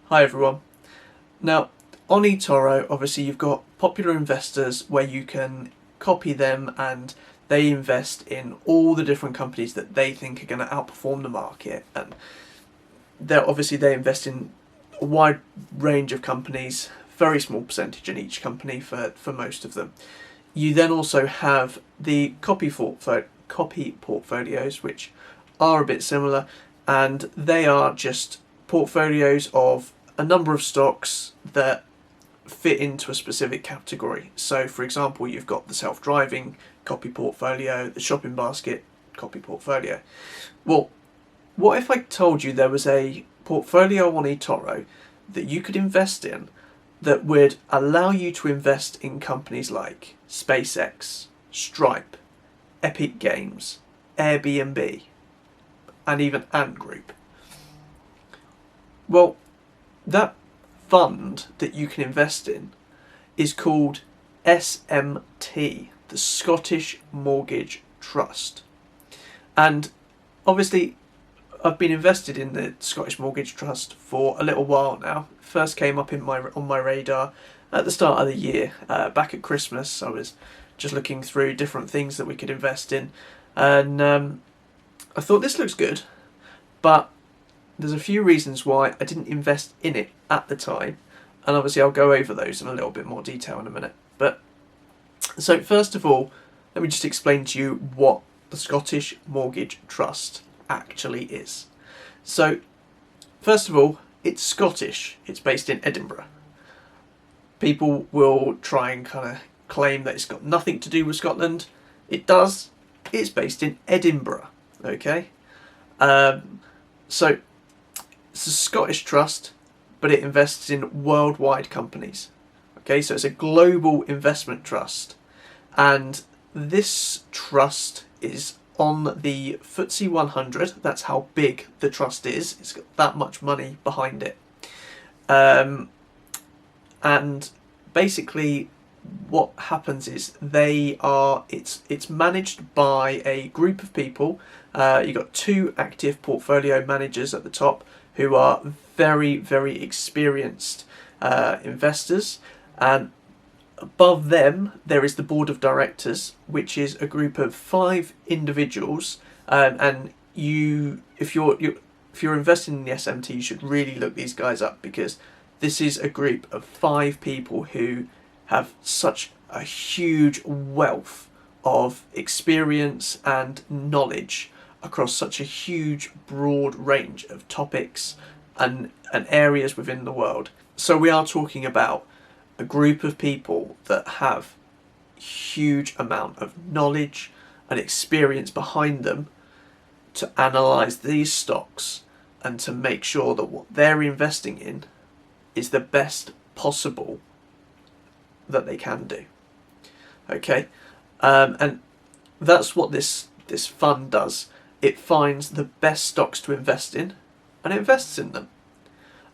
Hi everyone. Now, on eToro, obviously you've got popular investors where you can copy them and they invest in all the different companies that they think are going to outperform the market, and they invest in a wide range of companies, very small percentage in each company for most of them. You then also have the copy portfolios, which are a bit similar, and they are just portfolios of a number of stocks that fit into a specific category. So for example, you've got the self-driving copy portfolio, the shopping basket copy portfolio. Well, what if I told you there was a portfolio on eToro that you could invest in that would allow you to invest in companies like SpaceX, Stripe, Epic Games, Airbnb, and even Ant Group? Well, that fund that you can invest in is called SMT, the Scottish Mortgage Trust. And obviously, I've been invested in the Scottish Mortgage Trust for a little while now. First came up on my radar at the start of the year, back at Christmas. I was just looking through different things that we could invest in, and I thought this looks good, but there's a few reasons why I didn't invest in it at the time, and obviously I'll go over those in a little bit more detail in a minute. But so first of all, let me just explain to you what the Scottish Mortgage Trust actually is. So first of all, it's Scottish. It's based in Edinburgh. People will try and kind of claim that it's got nothing to do with Scotland. It does. It's based in Edinburgh. Okay. So it's a Scottish trust, but it invests in worldwide companies. Okay, so it's a global investment trust, and this trust is on the FTSE 100. That's how big the trust is. It's got that much money behind it. And basically what happens is it's managed by a group of people. You've got two active portfolio managers at the top who are very, very experienced investors, and above them there is the board of directors, which is a group of 5 individuals. And if you're investing in the SMT, you should really look these guys up, because this is a group of 5 people who have such a huge wealth of experience and knowledge across such a huge, broad range of topics and areas within the world. So we are talking about a group of people that have huge amount of knowledge and experience behind them to analyse these stocks and to make sure that what they're investing in is the best possible that they can do. Okay, and that's what this fund does. It finds the best stocks to invest in and invests in them.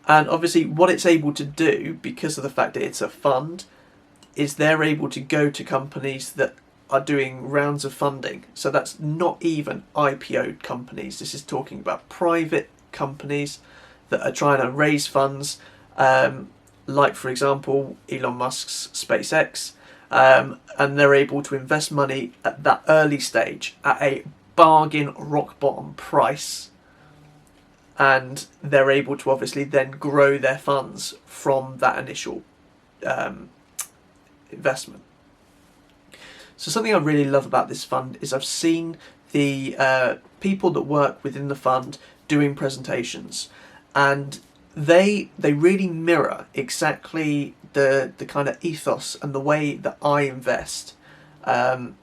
And obviously what it's able to do, because of the fact that it's a fund, is they're able to go to companies that are doing rounds of funding. So that's not even IPO'd companies. This is talking about private companies that are trying to raise funds, like for example Elon Musk's SpaceX, and they're able to invest money at that early stage at a bargain rock bottom price, and they're able to obviously then grow their funds from that initial investment. So something I really love about this fund is I've seen the people that work within the fund doing presentations, and they really mirror exactly the kind of ethos and the way that I invest. Now,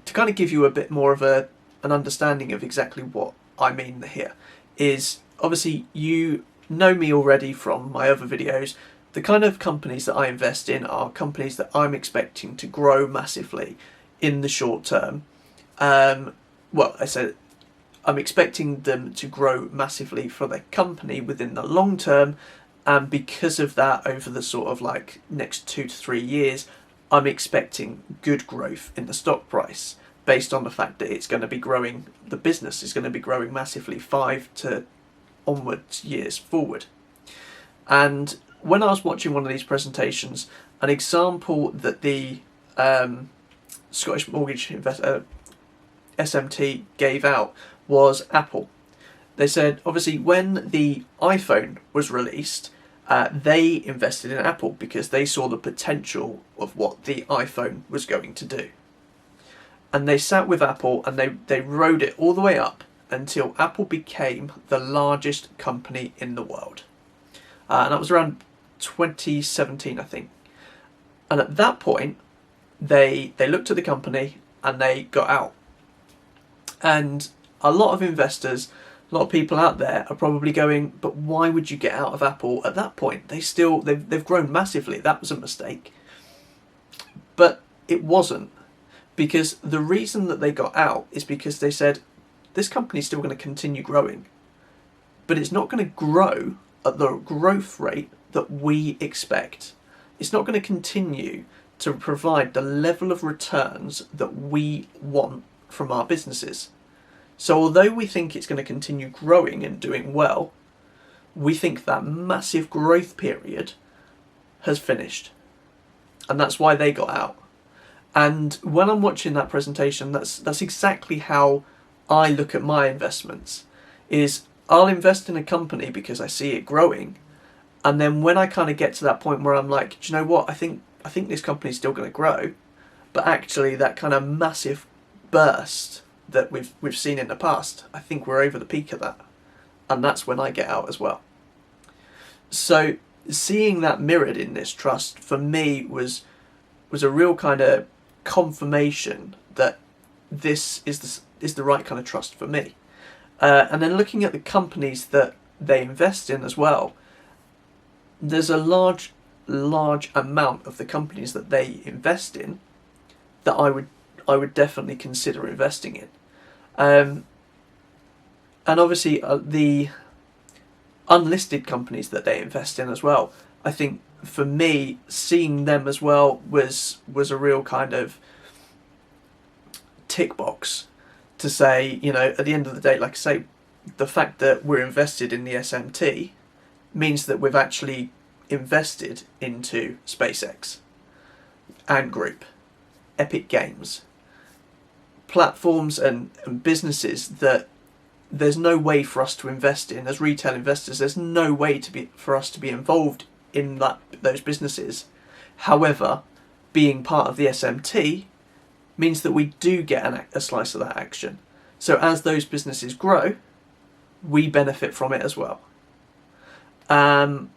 to kind of give you a bit more of an understanding of exactly what I mean here, is obviously you know me already from my other videos. The kind of companies that I invest in are companies that I'm expecting to grow massively in the short term. Well, I said I'm expecting them to grow massively for their company within the long term, and because of that, over the sort of like next 2 to 3 years, I'm expecting good growth in the stock price based on the fact that it's going to be growing, the business is going to be growing massively 5 to onwards years forward. And when I was watching one of these presentations, an example that the Scottish Mortgage SMT gave out was Apple. They said, obviously, when the iPhone was released, they invested in Apple because they saw the potential of what the iPhone was going to do. And they sat with Apple and they rode it all the way up until Apple became the largest company in the world. And that was around 2017, I think. And at that point, they looked at the company and they got out. And a lot of investors, a lot of people out there are probably going, but why would you get out of Apple at that point? They've grown massively. That was a mistake. But it wasn't, because the reason that they got out is because they said, this company's still going to continue growing, but it's not going to grow at the growth rate that we expect. It's not going to continue to provide the level of returns that we want from our businesses. So although we think it's going to continue growing and doing well, we think that massive growth period has finished. And that's why they got out. And when I'm watching that presentation, that's exactly how I look at my investments. Is I'll invest in a company because I see it growing, and then when I kind of get to that point where I'm like, do you know what, I think this company's still going to grow, but actually that kind of massive burst that we've seen in the past, I think we're over the peak of that, and that's when I get out as well. So seeing that mirrored in this trust for me was a real kind of confirmation that this is the right kind of trust for me. And then looking at the companies that they invest in as well, there's a large amount of the companies that they invest in that I would definitely consider investing in. And obviously the unlisted companies that they invest in as well, I think for me, seeing them as well was a real kind of tick box to say, you know, at the end of the day, like I say, the fact that we're invested in the SMT means that we've actually invested into SpaceX, Ant Group, Epic Games, platforms and businesses that there's no way for us to invest in as retail investors. There's no way for us to be involved in those businesses. However, being part of the SMT means that we do get a slice of that action. So as those businesses grow, we benefit from it as well. And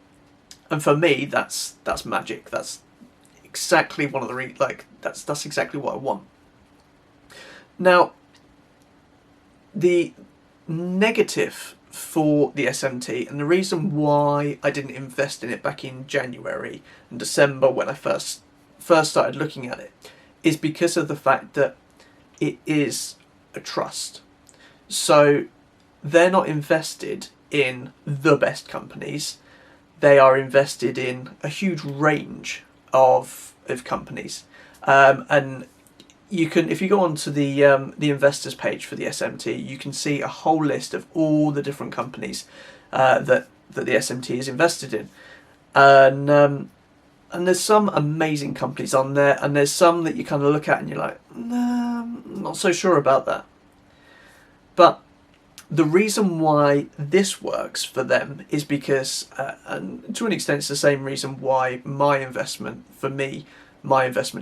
for me, that's magic. That's exactly one of the that's exactly what I want. Now, the negative for the SMT, and the reason why I didn't invest in it back in January and December when I first started looking at it, is because of the fact that it is a trust. So they're not invested in the best companies. They are invested in a huge range of companies, and you can, if you go onto the investors page for the SMT, you can see a whole list of all the different companies that the SMT is invested in, and there's some amazing companies on there, and there's some that you kind of look at and you're like, nah, I'm not so sure about that. But the reason why this works for them is because, and to an extent it's the same reason why my investment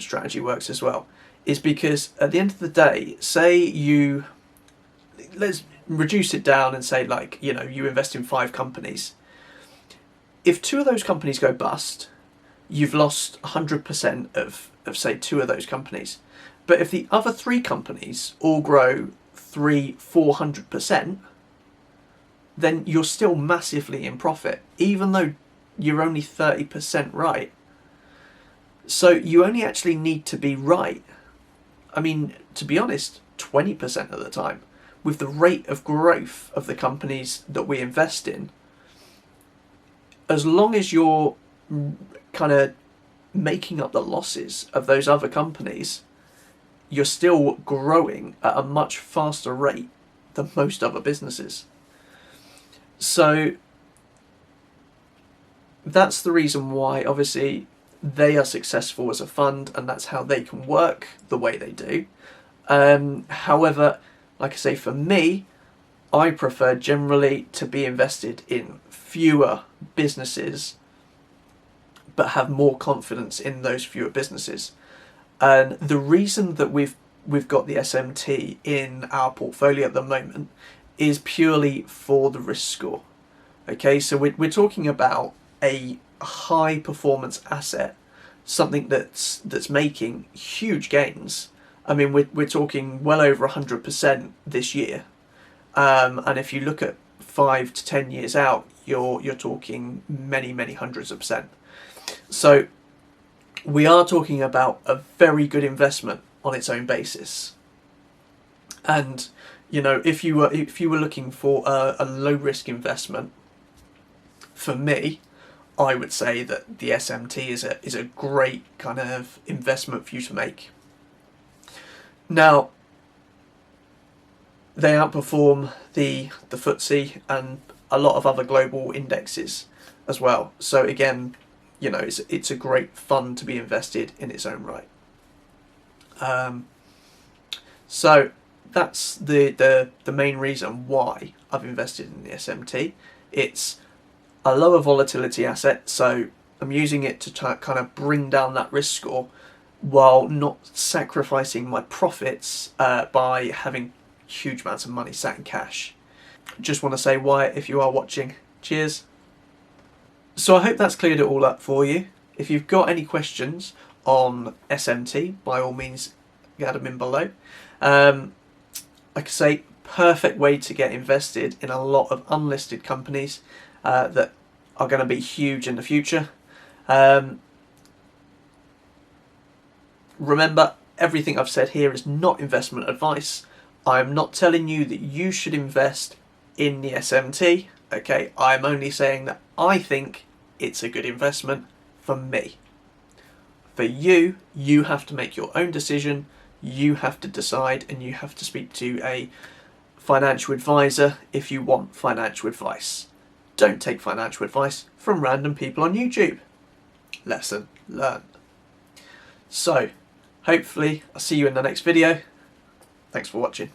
strategy works as well, is because at the end of the day, let's reduce it down and say, like, you know, you invest in 5 companies. If 2 of those companies go bust, you've lost 100% of say 2 of those companies. But if the other 3 companies all grow 300-400%, then you're still massively in profit, even though you're only 30% right. So you only actually need to be right, I mean, to be honest, 20% of the time, with the rate of growth of the companies that we invest in. As long as you're kind of making up the losses of those other companies, you're still growing at a much faster rate than most other businesses. So that's the reason why, obviously, they are successful as a fund, and that's how they can work the way they do. However, like I say, for me, I prefer generally to be invested in fewer businesses, but have more confidence in those fewer businesses. And the reason that we've got the SMT in our portfolio at the moment is purely for the risk score. Okay, so we're talking about a high performance asset, something that's making huge gains. I mean, we're talking well over 100% this year, and if you look at 5 to 10 years out, you're talking many hundreds of percent. So we are talking about a very good investment on its own basis. And you know, if you were looking for a low risk investment, for me, I would say that the SMT is a great kind of investment for you to make. Now, they outperform the FTSE and a lot of other global indexes as well. So again, you know, it's a great fund to be invested in its own right. So that's the main reason why I've invested in the SMT. It's a lower volatility asset, so I'm using it to kind of bring down that risk score while not sacrificing my profits by having huge amounts of money sat in cash. Just want to say, Wyatt, if you are watching, cheers. So I hope that's cleared it all up for you. If you've got any questions on SMT, by all means, get them in below. Like I say, perfect way to get invested in a lot of unlisted companies that are going to be huge in the future. Remember, everything I've said here is not investment advice. I am not telling you that you should invest in the SMT. Okay, I'm only saying that I think it's a good investment for me. For you, you have to make your own decision. You have to decide, and you have to speak to a financial advisor if you want financial advice. Don't take financial advice from random people on YouTube. Lesson learned. So, hopefully I'll see you in the next video. Thanks for watching.